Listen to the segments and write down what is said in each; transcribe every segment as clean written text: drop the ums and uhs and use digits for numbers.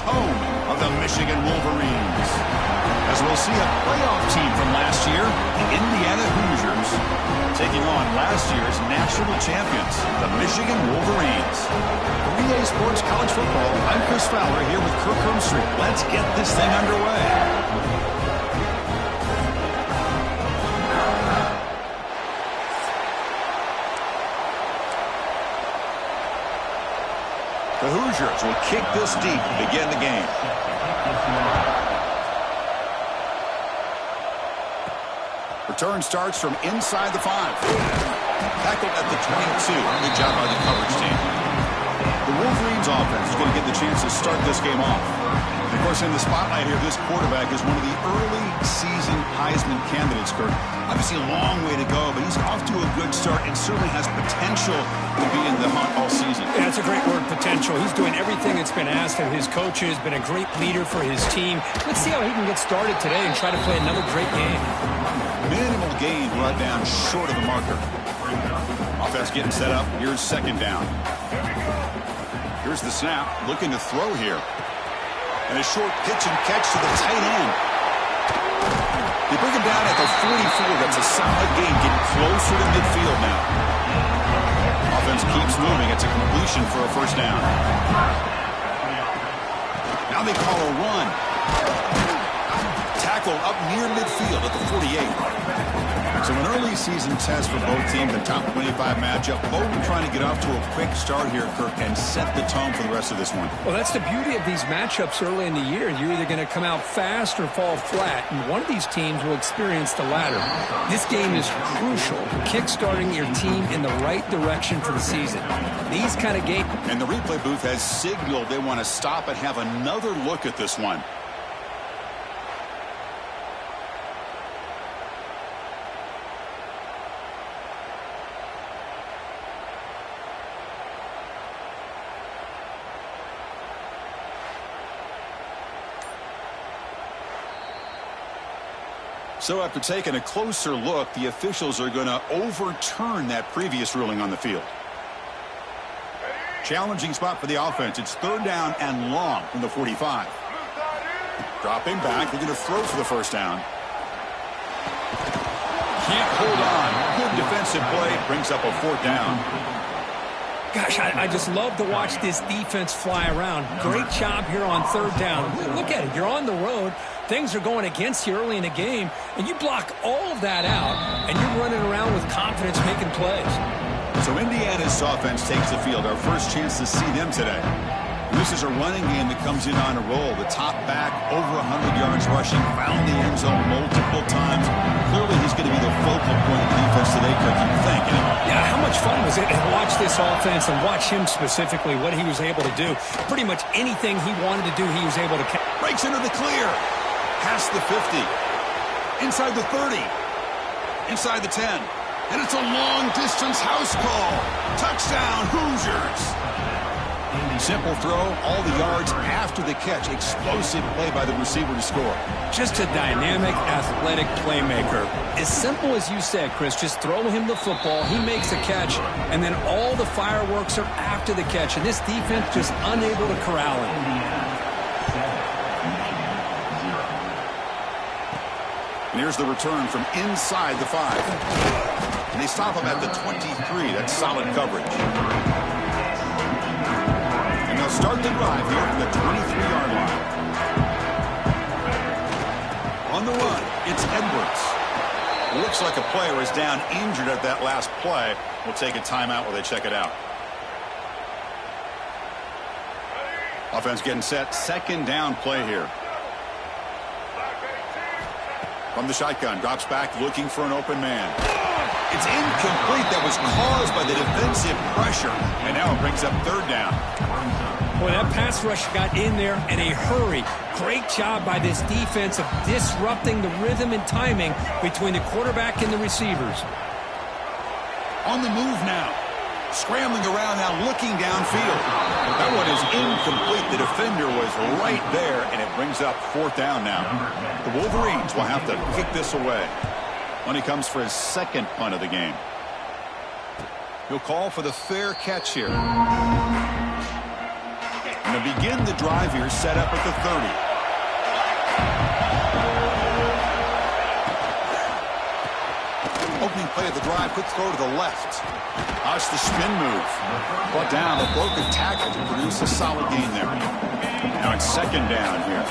home of the Michigan Wolverines. As we'll see a playoff team from last year, the Indiana Hoosiers, taking on last year's national champions, the Michigan Wolverines. For EA Sports College Football, I'm Chris Fowler here with Kirk Hermstreet. Let's get this thing underway. The Hoosiers will kick this deep to begin the game. Return starts from inside the 5. Tackled at the 22. Good job by the coverage team. The Wolverines offense is going to get the chance to start this game off. And of course, in the spotlight here, this quarterback is one of the early season Heisman candidates, Kirk. Obviously a long way to go, but he's off to a good start and certainly has potential to be in the hunt all season. Yeah, that's a great word, potential. He's doing everything that's been asked of his coaches, been a great leader for his team. Let's see how he can get started today and try to play another great game. Minimal gain brought down short of the marker. Offense getting set up. Here's second down. Here's the snap. Looking to throw here. And a short pitch and catch to the tight end. They bring him down at the 44. That's a solid gain, getting closer to midfield now. Offense keeps moving. It's a completion for a first down. Now they call a run. Tackle up near midfield at the 48. So an early season test for both teams, the top 25 matchup. Both trying to get off to a quick start here, Kirk, and set the tone for the rest of this one. Well, that's the beauty of these matchups early in the year. You're either going to come out fast or fall flat, and one of these teams will experience the latter. This game is crucial, kick-starting your team in the right direction for the season. These kind of games. And the replay booth has signaled they want to stop and have another look at this one. So after taking a closer look, the officials are going to overturn that previous ruling on the field. Challenging spot for the offense. It's third down and long from the 45. Dropping back. They're going to throw for the first down. Can't hold on. Good defensive play. Brings up a fourth down. Gosh, I just love to watch this defense fly around. Great job here on third down. Look at it. You're on the road. Things are going against you early in the game, and you block all of that out, and you're running around with confidence making plays. So Indiana's offense takes the field. Our first chance to see them today. And this is a running game that comes in on a roll. The top back, over 100 yards rushing, found the end zone multiple times. Clearly he's going to be the focal point of the defense today, Kirk, you think. Yeah, how much fun was it to watch this offense and watch him specifically, what he was able to do. Pretty much anything he wanted to do, he was able to catch. Breaks into the clear. Past the 50. Inside the 30. Inside the 10. And it's a long-distance house call. Touchdown, Hoosiers. Simple throw, all the yards after the catch. Explosive play by the receiver to score. Just a dynamic, athletic playmaker. As simple as you said, Chris, just throw him the football, he makes a catch, and then all the fireworks are after the catch. And this defense just unable to corral him. And here's the return from inside the 5. And they stop him at the 23. That's solid coverage. And they'll start the drive here from the 23-yard line. On the run, it's Edwards. Looks like a player is down injured at that last play. We'll take a timeout while they check it out. Offense getting set. Second down play here. From the shotgun, drops back, looking for an open man. It's incomplete. That was caused by the defensive pressure. And now it brings up third down. Boy, that pass rush got in there in a hurry. Great job by this defense of disrupting the rhythm and timing between the quarterback and the receivers. On the move now. Scrambling around now, looking downfield. That one is incomplete. The defender was right there, and it brings up fourth down now. The Wolverines will have to kick this away when he comes for his second punt of the game. He'll call for the fair catch here. And to begin the drive here, set up at the 30. Opening play of the drive, quick throw to the left. Watch the spin move. Brought down, a broken tackle to produce a solid gain there. Now it's second down here.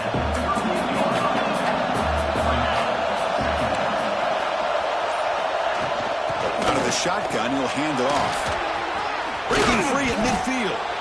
Out of the shotgun, he'll hand it off. Breaking free at midfield.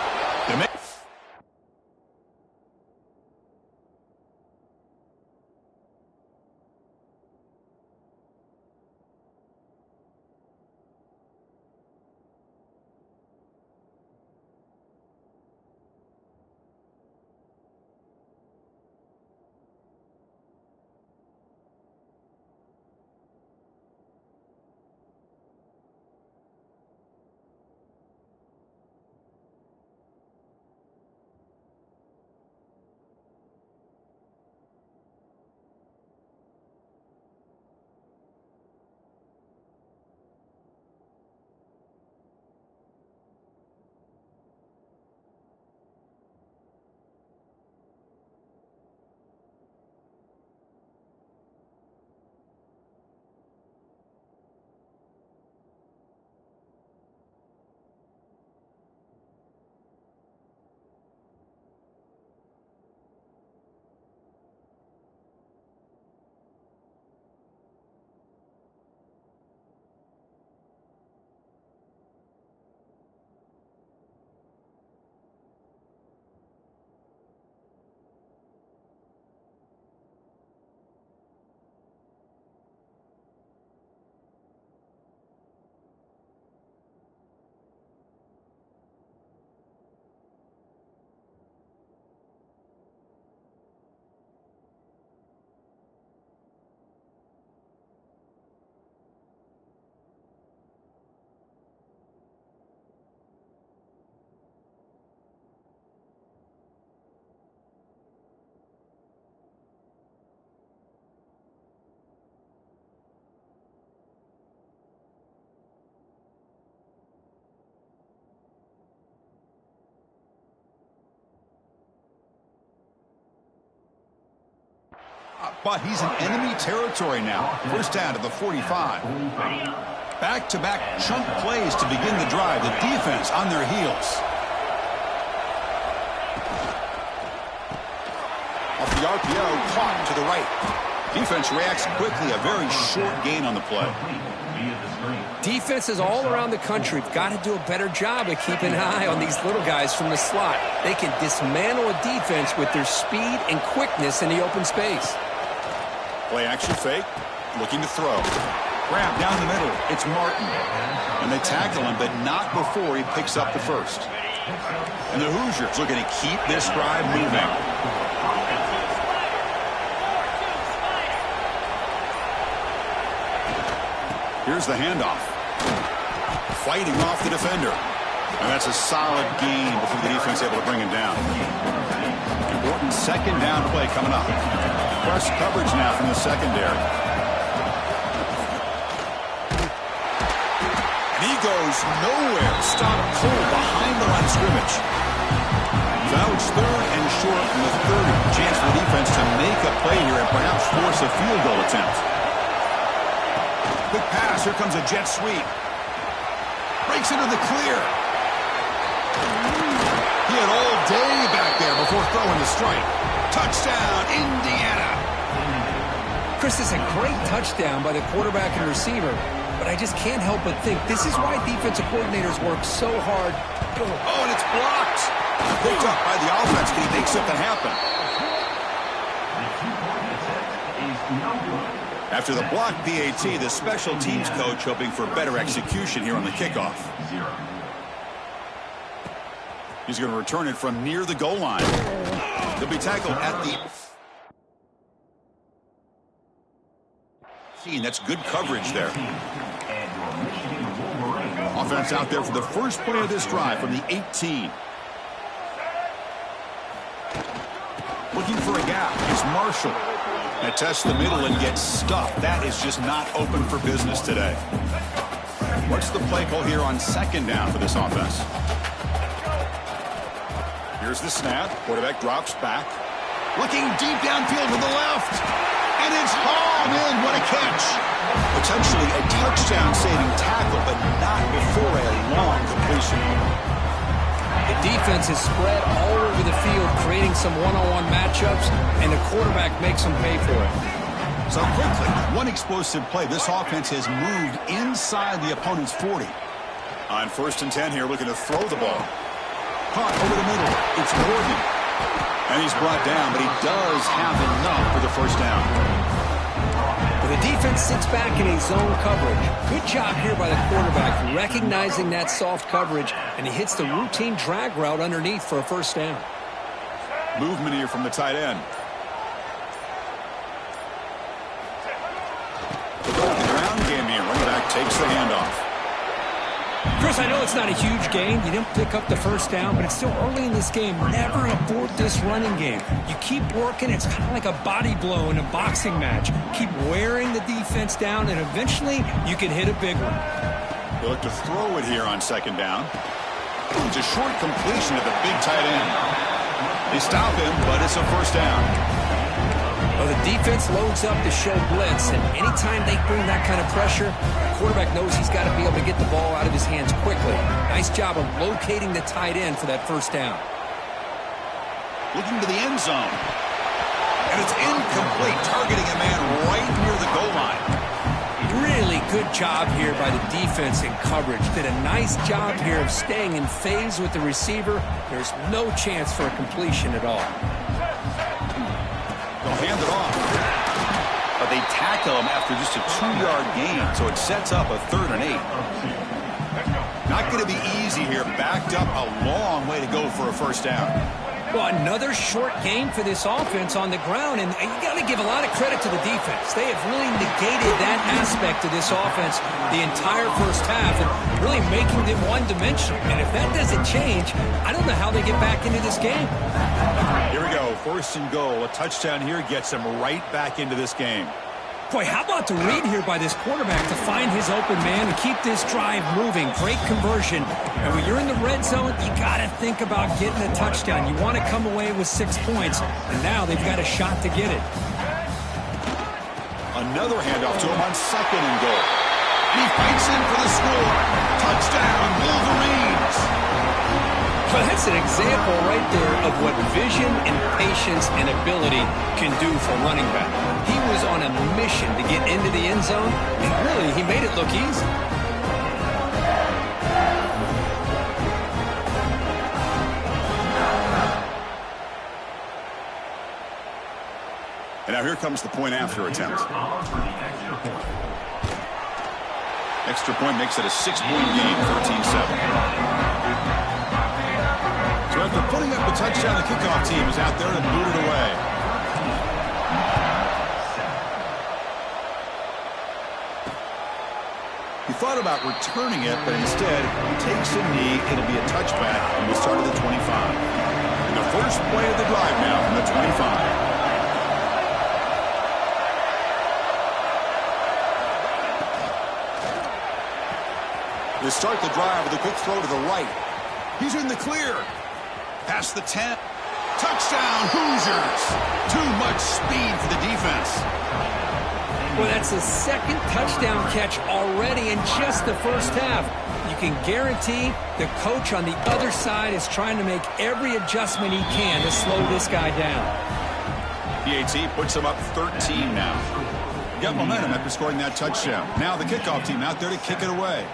But he's in enemy territory now. First down to the 45. Back-to-back chunk plays to begin the drive. The defense on their heels. Off the RPO, caught to the right. Defense reacts quickly. A very short gain on the play. Defenses all around the country have got to do a better job of keeping an eye on these little guys from the slot. They can dismantle a defense with their speed and quickness in the open space. Play action fake, looking to throw. Grab down the middle, it's Martin. And they tackle him, but not before he picks up the first. And the Hoosiers looking to keep this drive moving. Here's the handoff. Fighting off the defender. And that's a solid gain before the defense able to bring him down. Important second down play coming up. Press coverage now from the secondary. And he goes nowhere. Stop cold behind the line of scrimmage. Vouch third and short from the 30. Chance for the defense to make a play here and perhaps force a field goal attempt. Quick pass. Here comes a jet sweep. Breaks into the clear. He had all day back there before throwing the strike. Touchdown, Indiana. Chris, is a great touchdown by the quarterback and receiver, but I just can't help but think this is why defensive coordinators work so hard. Oh, and it's blocked. Picked up by the offense. Can he make something happen? After the block PAT, the special teams coach hoping for better execution here on the kickoff. He's going to return it from near the goal line. They'll be tackled at the... That's good coverage there. Offense out there for the first play of this drive from the 18. Looking for a gap. It's Marshall. That tests the middle and gets stuffed. That is just not open for business today. What's the play call here on second down for this offense? Here's the snap. Quarterback drops back. Looking deep downfield to the left. And it's hauled in. What a catch. Potentially a touchdown-saving tackle, but not before a long completion. The defense is spread all over the field, creating some one-on-one matchups, and the quarterback makes them pay for it. So quickly, one explosive play. This offense has moved inside the opponent's 40. On 1st and 10 here, looking to throw the ball. Caught over the middle. It's Gordon. And he's brought down, but he does have enough for the first down. The defense sits back in a zone coverage. Good job here by the quarterback, recognizing that soft coverage, and he hits the routine drag route underneath for a first down. Movement here from the tight end. The ground game here. Running back takes the handoff. Chris, I know it's not a huge gain. You didn't pick up the first down, but it's still early in this game. Never abort this running game. You keep working. It's kind of like a body blow in a boxing match. Keep wearing the defense down, and eventually you can hit a big one. They look to throw it here on 2nd down. It's a short completion of the big tight end. They stop him, but it's a first down. Well, the defense loads up to show blitz, and anytime they bring that kind of pressure, the quarterback knows he's got to be able to get the ball out of his hands quickly. Nice job of locating the tight end for that first down. Looking to the end zone. And it's incomplete, targeting a man right near the goal line. Really good job here by the defense in coverage. Did a nice job here of staying in phase with the receiver. There's no chance for a completion at all. They'll hand it off. But they tackle him after just a 2-yard gain, so it sets up a 3rd and 8. Not going to be easy here. Backed up a long way to go for a first down. Well, another short game for this offense on the ground, and you got to give a lot of credit to the defense. They have really negated that aspect of this offense the entire first half and really making them one-dimensional. And if that doesn't change, I don't know how they get back into this game. Here we go. 1st and goal. A touchdown here gets them right back into this game. Boy, how about the read here by this quarterback to find his open man and keep this drive moving. Great conversion. And when you're in the red zone, you got to think about getting a touchdown. You want to come away with 6 points, and now they've got a shot to get it. Another handoff to him on 2nd and goal. He fights in for the score. Touchdown, Wolverines. Well, that's an example right there of what vision and patience and ability can do for running back. He was on a mission to get into the end zone, and really, he made it look easy. And now here comes the point after attempt. Extra point makes it a 6-point game, 13-7. So after putting up a touchdown, the kickoff team is out there to boot it away. He thought about returning it, but instead he takes a knee. It'll be a touchback from the start of the 25. And the first play of the drive now from the 25. They start the drive with a quick throw to the right. He's in the clear. Past the 10. Touchdown, Hoosiers. Too much speed for the defense. Well, that's his 2nd touchdown catch already in just the first half. You can guarantee the coach on the other side is trying to make every adjustment he can to slow this guy down. PAT puts him up 13 now. Got momentum after scoring that touchdown. Now the kickoff team out there to kick it away.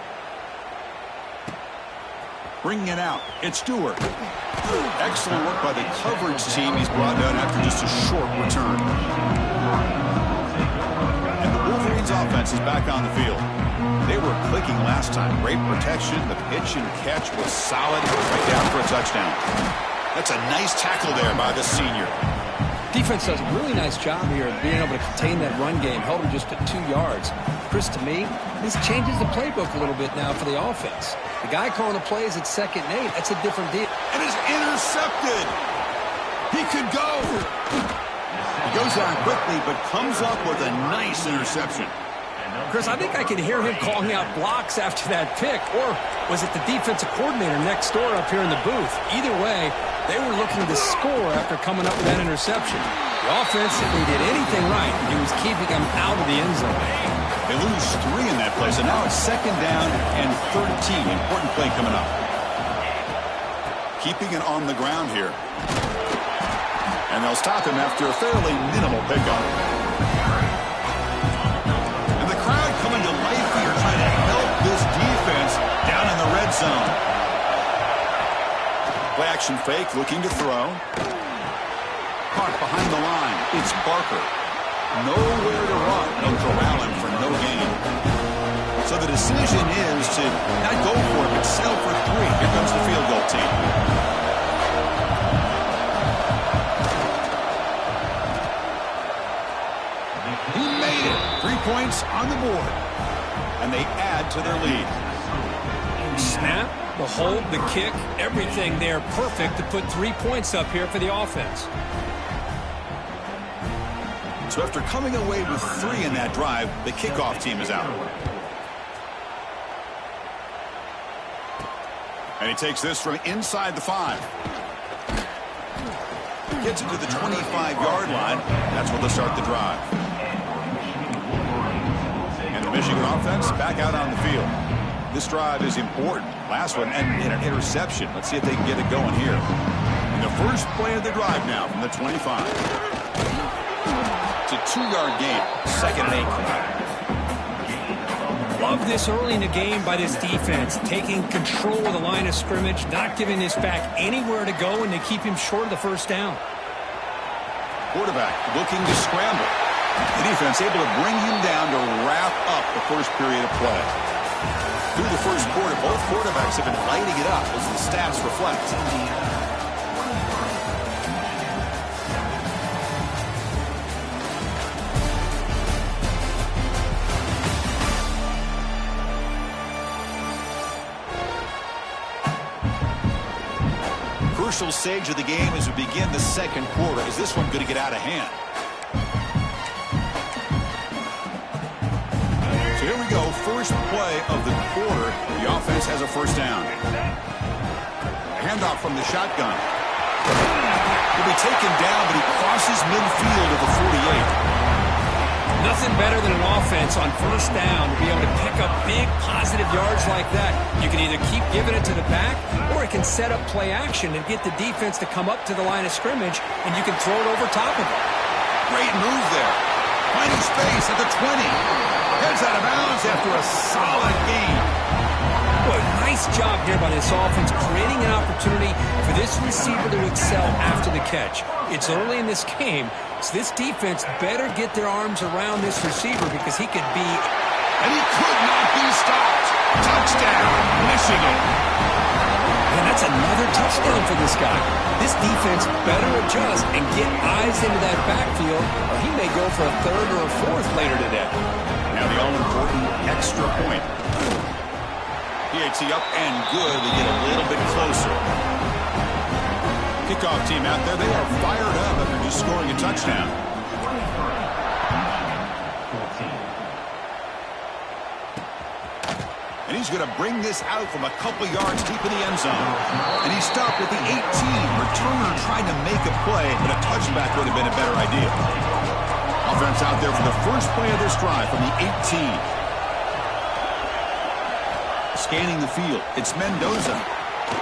Bringing it out, it's Stewart. Excellent work by the coverage team. He's brought down after just a short return. And the Wolverines offense is back on the field. They were clicking last time. Great protection. The pitch and catch was solid. Right down for a touchdown. That's a nice tackle there by the senior. Defense does a really nice job here of being able to contain that run game. Held him just at 2 yards. Chris, to me, this changes the playbook a little bit now for the offense. The guy calling the plays at 2nd and 8, that's a different deal. And it's intercepted. He could go. He goes down quickly, but comes up with a nice interception. Chris, I think I can hear him calling out blocks after that pick. Or was it the defensive coordinator next door up here in the booth? Either way, They were looking to score after coming up with that interception. The offense, if they did anything right, it was keeping them out of the end zone. They lose 3 in that play, so now it's 2nd down and 13. Important play coming up. Keeping it on the ground here. And they'll stop him after a fairly minimal pickup. And the crowd coming to life here, trying to help this defense down in the red zone. Play action fake, looking to throw. Caught behind the line. It's Barker. Nowhere to run. They'll corral him for no gain. So the decision is to not go for it, but settle for 3. Here comes the field goal team. He made it. 3 points on the board. And they add to their lead. Snap, the hold, the kick, everything there perfect to put 3 points up here for the offense. So after coming away with 3 in that drive, the kickoff team is out. And he takes this from inside the 5. Gets it to the 25-yard line. That's where they'll start the drive. And the Michigan offense back out on the field. This drive is important. Last one and an interception. Let's see if they can get it going here. And the first play of the drive now from the 25. It's a 2-yard gain. 2nd and 8. Love this early in the game by this defense, taking control of the line of scrimmage, not giving this back anywhere to go, and they keep him short of the first down. Quarterback looking to scramble. The defense able to bring him down to wrap up the first period of play. Through the first quarter, both quarterbacks have been lighting it up as the stats reflect. Crucial stage of the game as we begin the second quarter. Is this one going to get out of hand? So here we go. First play of the quarter. The offense has a first down. A handoff from the shotgun. He'll be taken down, but he crosses midfield at the 48. Nothing better than an offense on first down to be able to pick up big positive yards like that. You can either keep giving it to the back, or it can set up play action and get the defense to come up to the line of scrimmage, and you can throw it over top of it. Great move there. Finding space at the 20. Heads out of bounds after a solid gain. Boy, nice job here by this offense, creating an opportunity for this receiver to excel after the catch. It's early in this game, so this defense better get their arms around this receiver because he could be... And he could not be stopped. Touchdown, Michigan. And that's another touchdown for this guy. This defense better adjust and get eyes into that backfield, or he may go for a 3rd or a 4th later today. Now the all-important extra point. PAT up and good. They get a little bit closer. Kickoff team out there. They are fired up after just scoring a touchdown. And he's going to bring this out from a couple yards deep in the end zone. And he's stopped at the 18. Returner tried to make a play, but a touchback would have been a better idea. Offense out there for the first play of this drive from the 18. Scanning the field. It's Mendoza.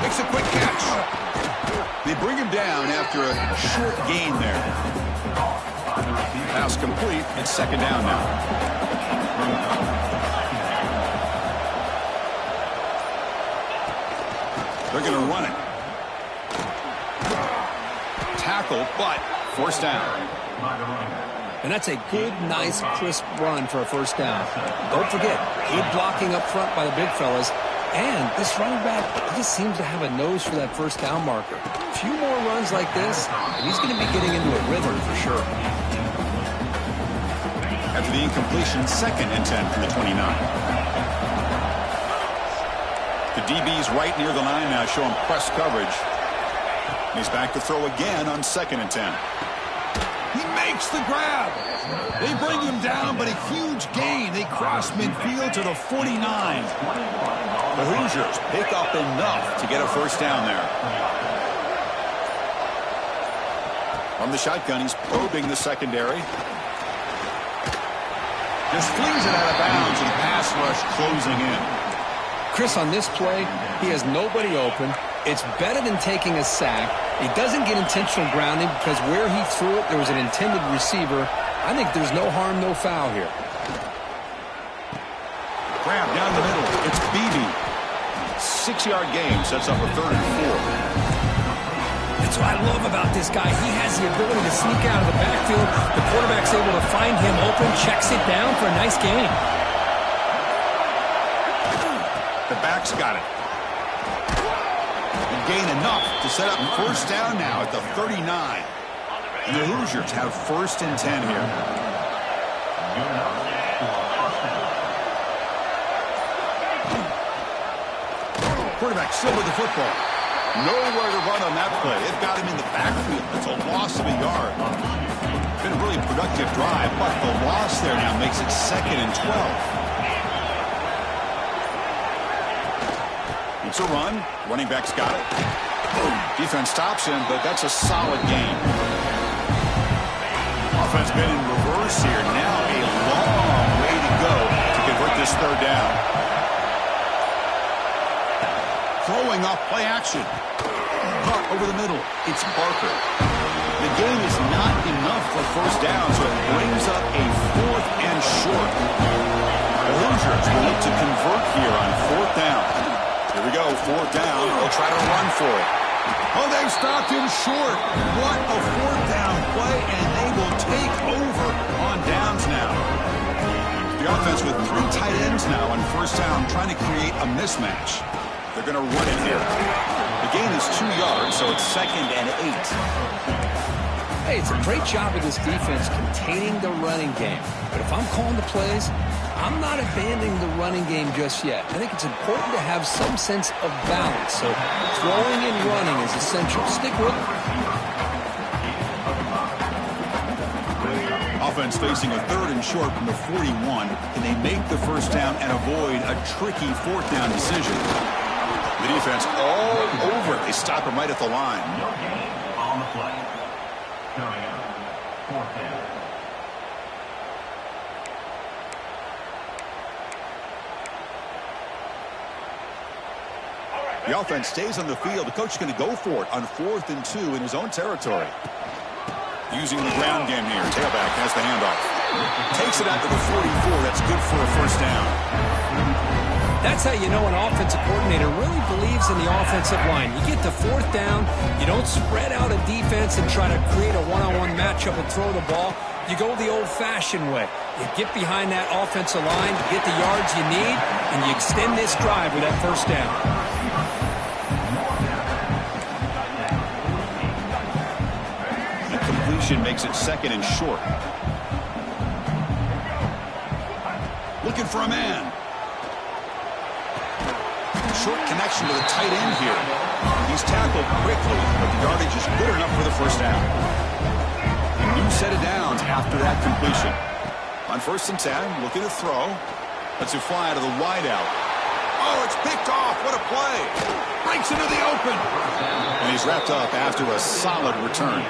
Makes a quick catch. They bring him down after a short gain there. Pass complete. It's 2nd down now. They're going to run it. Tackle, but forced down. And that's a good, nice, crisp run for a first down. Don't forget, good blocking up front by the big fellas. And this running back, he just seems to have a nose for that first down marker. A few more runs like this, and he's going to be getting into a rhythm for sure. After the incompletion, 2nd and 10 from the 29. The DB's right near the line now, showing press coverage. He's back to throw again on 2nd and 10. He makes the grab. They bring him down, but a huge gain. They cross midfield to the 49. The Hoosiers pick up enough to get a first down there. From the shotgun, he's probing the secondary. Just flings it out of bounds, and pass rush closing in. Chris, on this play, he has nobody open. It's better than taking a sack. He doesn't get intentional grounding because where he threw it, there was an intended receiver. I think there's no harm, no foul here. Grab down the middle. It's Beebe. 6-yard gain sets up a 3rd and 4. That's what I love about this guy. He has the ability to sneak out of the backfield. The quarterback's able to find him open, checks it down for a nice gain. The back's got it. And gain enough to set up 1st down now at the 39. And the Hoosiers have 1st and 10 here. Quarterback still with the football. Nowhere to run on that play. They've got him in the backfield. It's a loss of a yard. Been a really productive drive, but the loss there now makes it 2nd and 12. It's a run. Running back's got it. Defense stops him, but that's a solid gain. Offense been in reverse here. Now a long way to go to convert this 3rd down. Throwing off play action. Caught over the middle. It's Parker. The gain is not enough for 1st down, so it brings up a 4th and short. The Hoosiers will look to convert here on 4th down. Here we go, 4th down. They'll try to run for it. Oh, they've stopped him short. What a 4th down play, and they will take over on downs now. The offense with 3 tight ends now on 1st down, trying to create a mismatch. They're going to run it here. The gain is 2 yards, so it's 2nd and 8. Hey, it's a great job of this defense containing the running game. But if I'm calling the plays, I'm not abandoning the running game just yet. I think it's important to have some sense of balance. So throwing and running is essential. Stick with it. Offense facing a 3rd and short from the 41. Can they make the 1st down and avoid a tricky 4th down decision? The defense all over it. They stop him right at the line. No gain on the play. Coming up, 4th down. The offense stays on the field. The coach is going to go for it on 4th and 2 in his own territory. Using the ground game here. Tailback has the handoff. Takes it out to the 44. That's good for a 1st down. That's how you know an offensive coordinator really believes in the offensive line. You get to 4th down, you don't spread out a defense and try to create a one-on-one matchup and throw the ball. You go the old-fashioned way. You get behind that offensive line, you get the yards you need, and you extend this drive with that 1st down. The completion makes it 2nd and short. Looking for a man. Short connection to the tight end here. He's tackled quickly, but the yardage is good enough for the 1st down. A new set of downs after that completion. On 1st and 10, looking to throw. Lets it fly out of the wideout. Oh, it's picked off. What a play. Breaks into the open. And he's wrapped up after a solid return.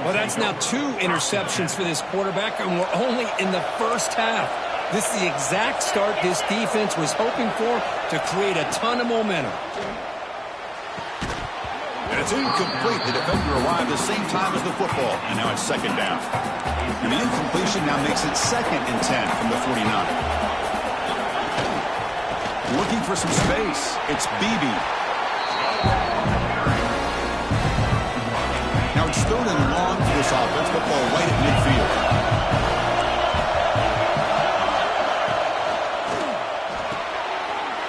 Well, that's now 2 interceptions for this quarterback, and we're only in the 1st half. This is the exact start this defense was hoping for to create a ton of momentum. And it's incomplete. The defender arrived the same time as the football, and now it's 2nd down. And the incompletion now makes it 2nd and 10 from the 49. Looking for some space. It's Beebe. Now it's 3rd and long for this offense. Football right at midfield.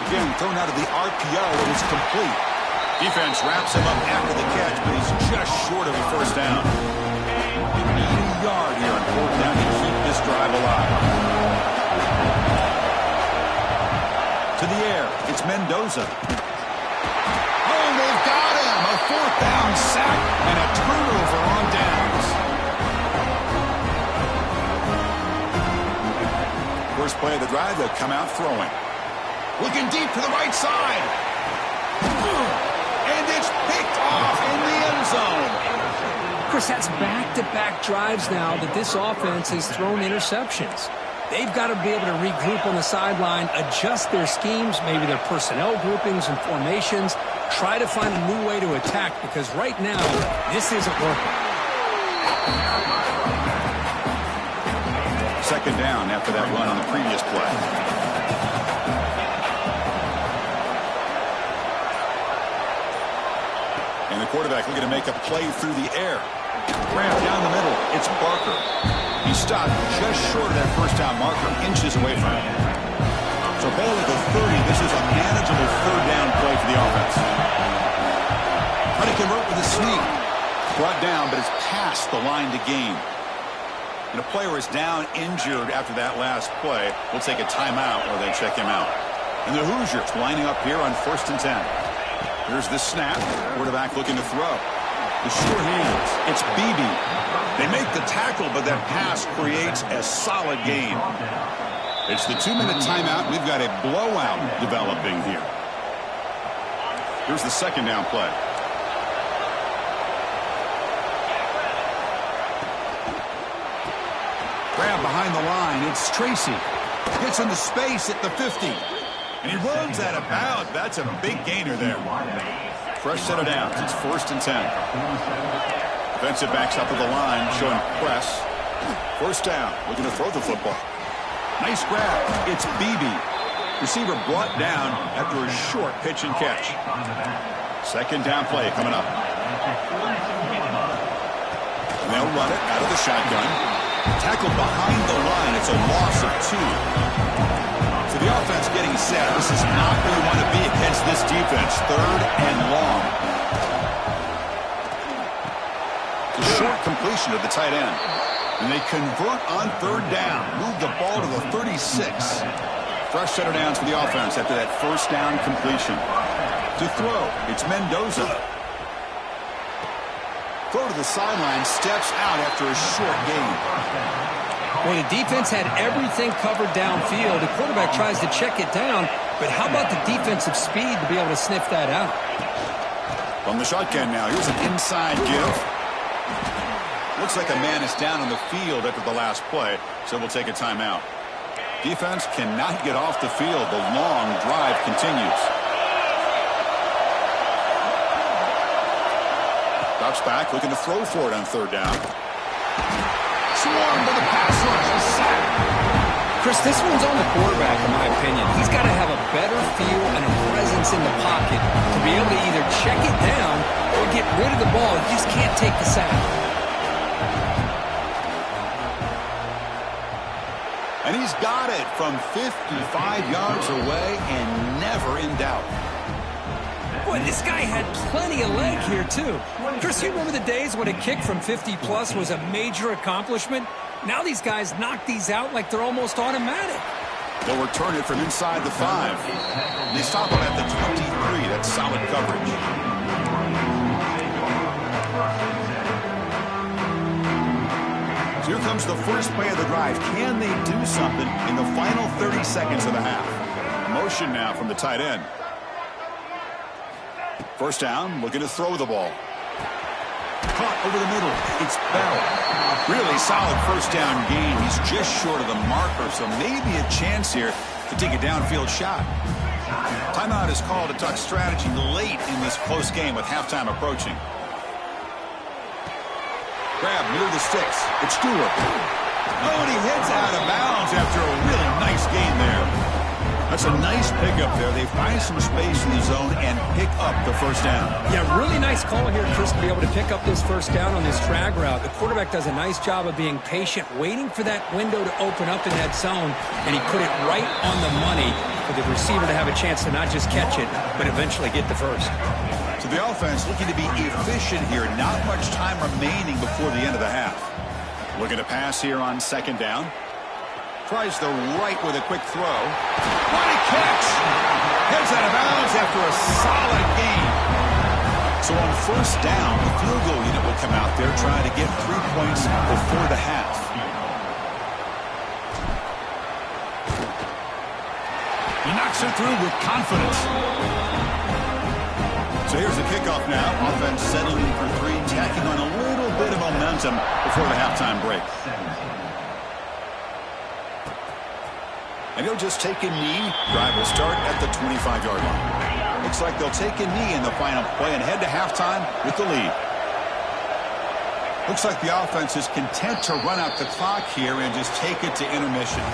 Again, thrown out of the RPO. It is complete. Defense wraps him up after the catch, but he's just short of a 1st down. They need a yard here on 4th down to keep this drive alive. To the air, it's Mendoza. Oh, they've got him! A 4th down sack and a turnover on downs. First play of the drive, they'll come out throwing. Looking deep to the right side. And it's picked off in the end zone. Chris, that's back-to-back drives now that this offense has thrown interceptions. They've got to be able to regroup on the sideline, adjust their schemes, maybe their personnel groupings and formations, try to find a new way to attack, because right now, this isn't working. Second down after that run on the previous play. And the quarterback looking to make a play through the air. Grab down the middle. It's Barker. He stopped just short of that first down marker, inches away from it. So ball at the 30. This is a manageable third down play for the offense. Trying to convert with a sneak. Brought down, but it's past the line to gain. And a player is down injured after that last play. We'll take a timeout while they check him out. And the Hoosiers lining up here on 1st and 10. Here's the snap. Quarterback looking to throw. The short hands. It's Beebe. They make the tackle, but that pass creates a solid gain. It's the 2-minute timeout. We've got a blowout developing here. Here's the second down play. Grab behind the line. It's Tracy. Gets into space at the 50. And he runs out of bounds. That's a big gainer there. Fresh set of downs. It's 1st and 10. Defensive backs up to the line, showing press. First down, looking to throw the football. Nice grab. It's Beebe. Receiver brought down after a short pitch and catch. Second down play coming up. And they'll run it out of the shotgun. Tackled behind the line. It's a loss of 2. So the offense getting set. This is not where you want to be against this defense. Third and long. The short completion of the tight end. And they convert on third down. Move the ball to the 36. Fresh set of downs for the offense after that first down completion. To throw, it's Mendoza. Throw to the sideline, steps out after a short gain. Well, the defense had everything covered downfield. The quarterback tries to check it down, but how about the defensive speed to be able to sniff that out? From the shotgun now, here's an inside give. Looks like a man is down on the field after the last play, so we'll take a timeout. Defense cannot get off the field. The long drive continues. Drops back, looking to throw for it on third down. Swarmed by the pass rush. A sack. Chris, this one's on the quarterback, in my opinion. He's got to have a better feel and a presence in the pocket to be able to either check it down or get rid of the ball. He just can't take the sack. And he's got it from 55 yards away and never in doubt. Boy, this guy had plenty of leg here, too. Chris, you remember the days when a kick from 50-plus was a major accomplishment? Now these guys knock these out like they're almost automatic. They'll return it from inside the 5. They stop him at the 23. That's solid coverage. So here comes the first play of the drive. Can they do something in the final 30 seconds of the half? Motion now from the tight end. First down, looking to throw the ball. Caught over the middle. It's Bell. Really solid first down gain. He's just short of the marker, so maybe a chance here to take a downfield shot. Timeout is called to talk strategy late in this close game with halftime approaching. Grab near the sticks. It's Stewart. Oh, and he heads out of bounds after a really nice gain there. That's a nice pickup there. They find some space in the zone and pick up the first down. Yeah, really nice call here, Chris, to be able to pick up this first down on this drag route. The quarterback does a nice job of being patient, waiting for that window to open up in that zone, and he put it right on the money for the receiver to have a chance to not just catch it, but eventually get the first. So the offense looking to be efficient here. Not much time remaining before the end of the half. Looking to pass here on second down. Tries the right with a quick throw. What a catch! Heads out of bounds after a solid gain. So on first down, the field goal unit will come out there trying to get 3 points before the half. He knocks it through with confidence. So here's the kickoff now. Offense settling for three, tacking on a little bit of momentum before the halftime break. And he'll just take a knee. Drive will start at the 25-yard line. Looks like they'll take a knee in the final play and head to halftime with the lead. Looks like the offense is content to run out the clock here and just take it to intermission.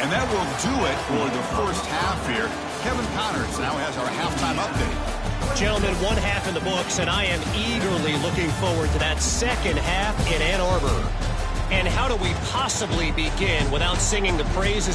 And that will do it for the first half here. Kevin Connors now has our halftime update. Gentlemen, one half in the books, and I am eagerly looking forward to that second half in Ann Arbor. And how do we possibly begin without singing the praises